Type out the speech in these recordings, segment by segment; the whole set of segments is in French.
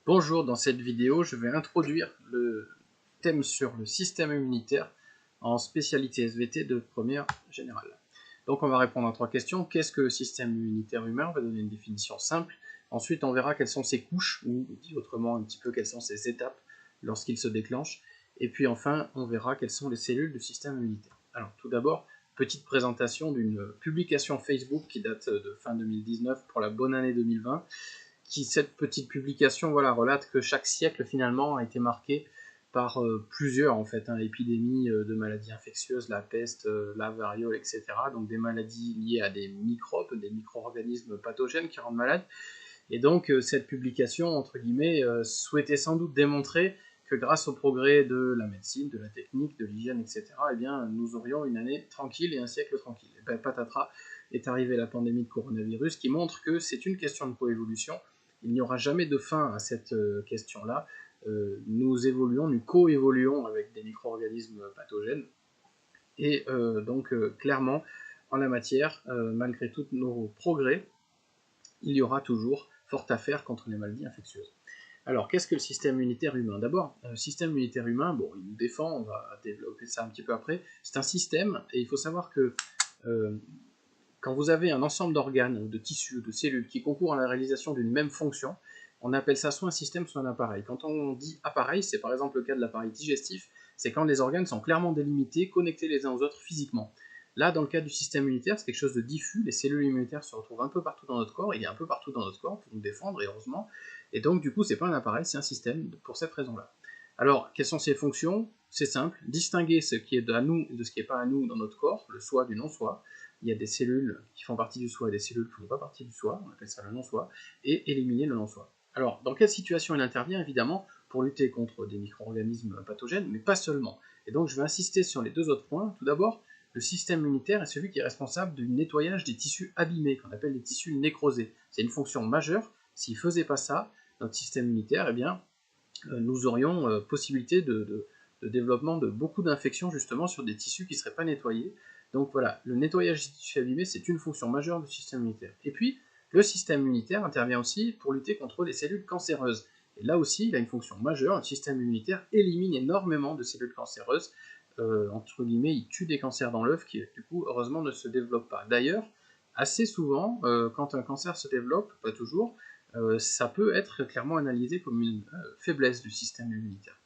Bonjour, dans cette vidéo, je vais introduire le thème sur le système immunitaire en spécialité SVT de première générale. Donc on va répondre à 3 questions. Qu'est-ce que le système immunitaire humain? On va donner une définition simple. Ensuite, on verra quelles sont ses couches, ou dit autrement un petit peu quelles sont ses étapes lorsqu'il se déclenche. Et puis enfin, on verra quelles sont les cellules du système immunitaire. Alors tout d'abord, petite présentation d'une publication Facebook qui date de fin 2019 pour la bonne année 2020. Cette petite publication relate que chaque siècle finalement a été marqué par plusieurs épidémies de maladies infectieuses, la peste, la variole, etc. Donc des maladies liées à des microbes, des micro-organismes pathogènes qui rendent malades. Et donc cette publication, entre guillemets, souhaitait sans doute démontrer que grâce au progrès de la médecine, de la technique, de l'hygiène, etc., eh bien, nous aurions une année tranquille et un siècle tranquille. Et ben, patatras, est arrivée la pandémie de coronavirus qui montre que c'est une question de coévolution. Il n'y aura jamais de fin à cette question-là. Nous évoluons, nous coévoluons avec des micro-organismes pathogènes. Et clairement, en la matière, malgré tous nos progrès, il y aura toujours fort à faire contre les maladies infectieuses. Alors, qu'est-ce que le système immunitaire humain? D'abord, le système immunitaire humain, bon, il nous défend, on va développer ça un petit peu après. C'est un système, et il faut savoir que quand vous avez un ensemble d'organes, de tissus, de cellules qui concourent à la réalisation d'une même fonction, on appelle ça soit un système, soit un appareil. Quand on dit appareil, c'est par exemple le cas de l'appareil digestif, c'est quand les organes sont clairement délimités, connectés les uns aux autres physiquement. Là, dans le cas du système immunitaire, c'est quelque chose de diffus, les cellules immunitaires se retrouvent un peu partout dans notre corps, il y a un peu partout dans notre corps pour nous défendre, et heureusement, et donc du coup, c'est pas un appareil, c'est un système, pour cette raison-là. Alors, quelles sont ses fonctions? C'est simple, distinguer ce qui est à nous de ce qui n'est pas à nous dans notre corps, le soi du non-soi. Il y a des cellules qui font partie du soi et des cellules qui ne font pas partie du soi, on appelle ça le non-soi, et éliminer le non-soi. Alors, dans quelle situation il intervient? Évidemment, pour lutter contre des micro-organismes pathogènes, mais pas seulement. Et donc, je vais insister sur les deux autres points. Tout d'abord, le système immunitaire est celui qui est responsable du nettoyage des tissus abîmés, qu'on appelle les tissus nécrosés. C'est une fonction majeure. S'il ne faisait pas ça, notre système immunitaire, eh bien, nous aurions possibilité de développement de beaucoup d'infections justement sur des tissus qui ne seraient pas nettoyés. Donc voilà, le nettoyage des tissus abîmés, c'est une fonction majeure du système immunitaire. Et puis, le système immunitaire intervient aussi pour lutter contre les cellules cancéreuses. Et là aussi, il a une fonction majeure, le système immunitaire élimine énormément de cellules cancéreuses, entre guillemets, il tue des cancers dans l'œuf qui, du coup, heureusement, ne se développent pas. D'ailleurs, assez souvent, quand un cancer se développe, pas toujours, ça peut être clairement analysé comme une faiblesse du système immunitaire.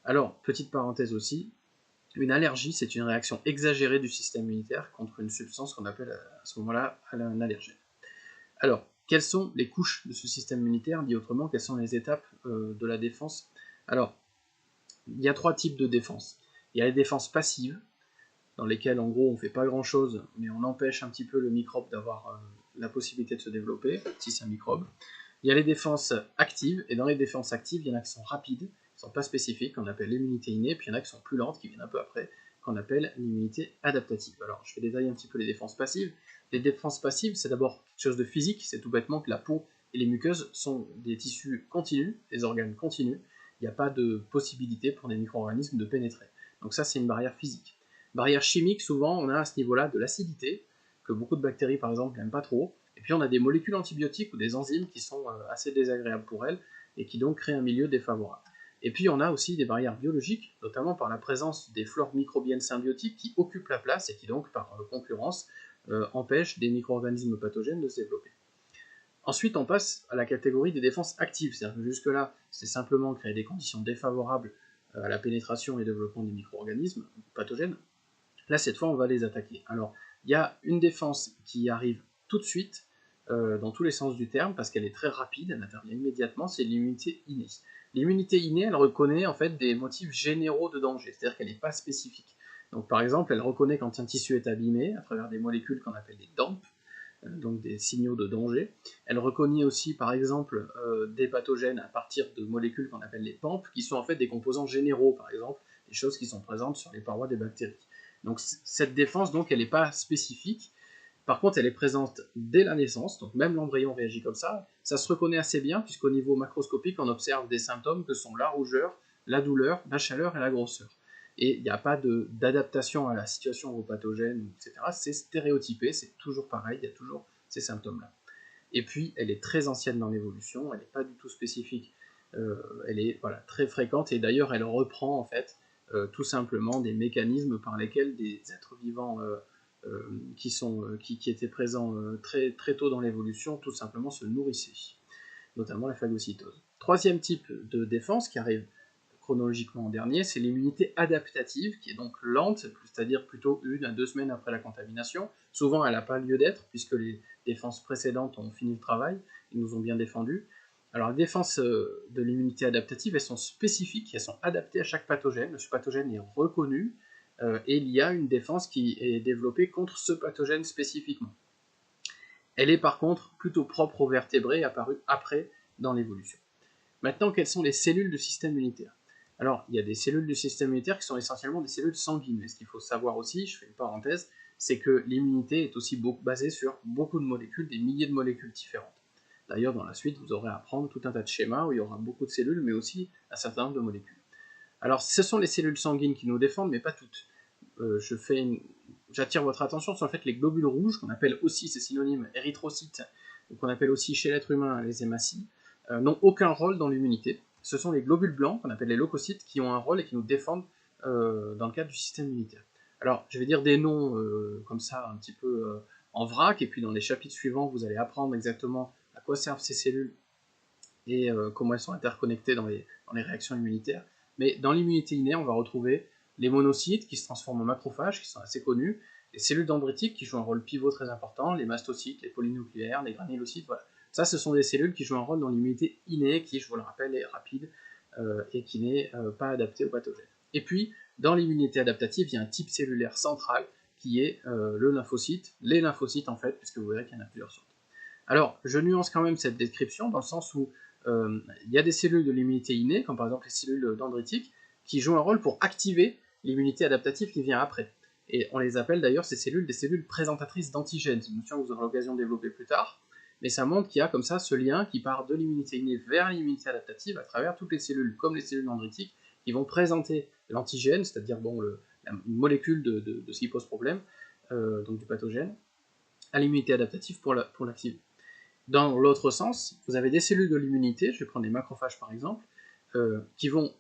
Alors, petite parenthèse aussi, une allergie, c'est une réaction exagérée du système immunitaire contre une substance qu'on appelle à ce moment-là un allergène. Alors, quelles sont les couches de ce système immunitaire? Dit autrement, quelles sont les étapes de la défense? Alors, il y a 3 types de défense. Il y a les défenses passives, dans lesquelles en gros on ne fait pas grand chose, mais on empêche un petit peu le microbe d'avoir la possibilité de se développer, si c'est un microbe. Il y a les défenses actives, et dans les défenses actives, il y en a qui sont rapides, qui ne sont pas spécifiques, qu'on appelle l'immunité innée, puis il y en a qui sont plus lentes, qui viennent un peu après, qu'on appelle l'immunité adaptative. Alors, je vais détailler un petit peu les défenses passives. Les défenses passives, c'est d'abord quelque chose de physique, c'est tout bêtement que la peau et les muqueuses sont des tissus continus, des organes continus, il n'y a pas de possibilité pour des micro-organismes de pénétrer. Donc ça, c'est une barrière physique. Barrière chimique, souvent, on a à ce niveau-là de l'acidité, que beaucoup de bactéries, par exemple, n'aiment pas trop, et puis on a des molécules antibiotiques ou des enzymes qui sont assez désagréables pour elles, et qui donc créent un milieu défavorable. Et puis on a aussi des barrières biologiques, notamment par la présence des flores microbiennes symbiotiques qui occupent la place et qui donc, par concurrence, empêchent des micro-organismes pathogènes de se développer. Ensuite, on passe à la catégorie des défenses actives, c'est-à-dire que jusque-là, c'est simplement créer des conditions défavorables à la pénétration et développement des micro-organismes pathogènes. Là, cette fois, on va les attaquer. Alors, il y a une défense qui arrive tout de suite, dans tous les sens du terme, parce qu'elle est très rapide, elle intervient immédiatement, c'est l'immunité innée. L'immunité innée, elle reconnaît en fait des motifs généraux de danger, c'est-à-dire qu'elle n'est pas spécifique. Donc par exemple, elle reconnaît quand un tissu est abîmé, à travers des molécules qu'on appelle des DAMP, donc des signaux de danger. Elle reconnaît aussi par exemple des pathogènes à partir de molécules qu'on appelle les PAMP, qui sont en fait des composants généraux, par exemple, des choses qui sont présentes sur les parois des bactéries. Donc cette défense, donc, elle n'est pas spécifique. Par contre, elle est présente dès la naissance, donc même l'embryon réagit comme ça. Ça se reconnaît assez bien, puisqu'au niveau macroscopique, on observe des symptômes que sont la rougeur, la douleur, la chaleur et la grosseur. Et il n'y a pas d'adaptation à la situation au pathogène, etc. C'est stéréotypé, c'est toujours pareil, il y a toujours ces symptômes-là. Et puis, elle est très ancienne dans l'évolution, elle n'est pas du tout spécifique Elle est voilà, très fréquente, et d'ailleurs elle reprend en fait tout simplement des mécanismes par lesquels des êtres vivants qui étaient présents très, très tôt dans l'évolution tout simplement se nourrissaient, notamment la phagocytose. Troisième type de défense qui arrive chronologiquement en dernier, c'est l'immunité adaptative, qui est donc lente, c'est-à-dire plutôt 1 à 2 semaines après la contamination. Souvent, elle n'a pas lieu d'être, puisque les défenses précédentes ont fini le travail, ils nous ont bien défendus. Alors, les défenses de l'immunité adaptative, elles sont spécifiques, elles sont adaptées à chaque pathogène. Ce pathogène est reconnu, et il y a une défense qui est développée contre ce pathogène spécifiquement. Elle est par contre plutôt propre aux vertébrés, apparue après dans l'évolution. Maintenant, quelles sont les cellules du système immunitaire? Alors, il y a des cellules du système immunitaire qui sont essentiellement des cellules sanguines. Mais ce qu'il faut savoir aussi, je fais une parenthèse, c'est que l'immunité est aussi basée sur beaucoup de molécules, des milliers de molécules différentes. D'ailleurs, dans la suite, vous aurez à apprendre tout un tas de schémas où il y aura beaucoup de cellules, mais aussi un certain nombre de molécules. Alors, ce sont les cellules sanguines qui nous défendent, mais pas toutes. J'attire votre attention sur le fait que les globules rouges, qu'on appelle aussi, c'est synonyme, érythrocytes, ou qu'on appelle aussi chez l'être humain les hématies, n'ont aucun rôle dans l'immunité. Ce sont les globules blancs, qu'on appelle les leucocytes, qui ont un rôle et qui nous défendent dans le cadre du système immunitaire. Alors, je vais dire des noms comme ça, un petit peu en vrac, et puis dans les chapitres suivants, vous allez apprendre exactement à quoi servent ces cellules et comment elles sont interconnectées dans les réactions immunitaires. Mais dans l'immunité innée, on va retrouver les monocytes qui se transforment en macrophages, qui sont assez connus, les cellules dendritiques qui jouent un rôle pivot très important, les mastocytes, les polynucléaires, les granulocytes, voilà. Ça, ce sont des cellules qui jouent un rôle dans l'immunité innée, qui, je vous le rappelle, est rapide et qui n'est pas adaptée aux pathogènes. Et puis, dans l'immunité adaptative, il y a un type cellulaire central qui est le lymphocyte, les lymphocytes en fait, puisque vous verrez qu'il y en a plusieurs sortes. Alors, je nuance quand même cette description dans le sens où il y a des cellules de l'immunité innée, comme par exemple les cellules dendritiques, qui jouent un rôle pour activer l'immunité adaptative qui vient après. Et on les appelle d'ailleurs ces cellules des cellules présentatrices d'antigènes. C'est une notion que vous aurez l'occasion de développer plus tard, mais ça montre qu'il y a comme ça ce lien qui part de l'immunité innée vers l'immunité adaptative à travers toutes les cellules, comme les cellules dendritiques, qui vont présenter l'antigène, c'est-à-dire bon, une molécule de ce qui pose problème, donc du pathogène, à l'immunité adaptative pour l'activer. Dans l'autre sens, vous avez des cellules de l'immunité, je vais prendre les macrophages par exemple, qui vont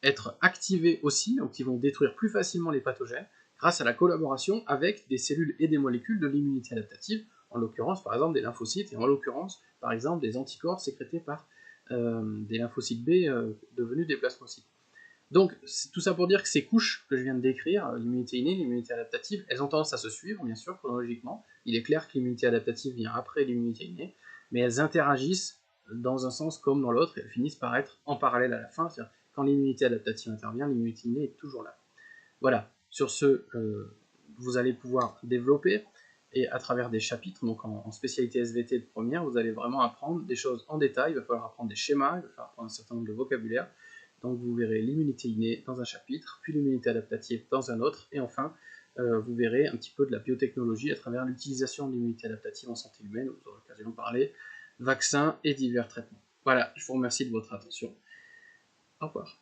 être activées aussi, donc qui vont détruire plus facilement les pathogènes, grâce à la collaboration avec des cellules et des molécules de l'immunité adaptative, en l'occurrence par exemple des lymphocytes, et en l'occurrence par exemple des anticorps sécrétés par des lymphocytes B devenus des plasmocytes. Donc tout ça pour dire que ces couches que je viens de décrire, l'immunité innée, l'immunité adaptative, elles ont tendance à se suivre, bien sûr, chronologiquement. Il est clair que l'immunité adaptative vient après l'immunité innée, mais elles interagissent dans un sens comme dans l'autre, et elles finissent par être en parallèle à la fin, c'est-à-dire quand l'immunité adaptative intervient, l'immunité innée est toujours là. Voilà, sur ce, vous allez pouvoir développer, et à travers des chapitres, donc en spécialité SVT de première, vous allez vraiment apprendre des choses en détail, il va falloir apprendre des schémas, il va falloir apprendre un certain nombre de vocabulaire. Donc vous verrez l'immunité innée dans un chapitre, puis l'immunité adaptative dans un autre, et enfin vous verrez un petit peu de la biotechnologie à travers l'utilisation de l'immunité adaptative en santé humaine, où vous aurez l'occasion de parler vaccins et divers traitements. Voilà, je vous remercie de votre attention. Au revoir.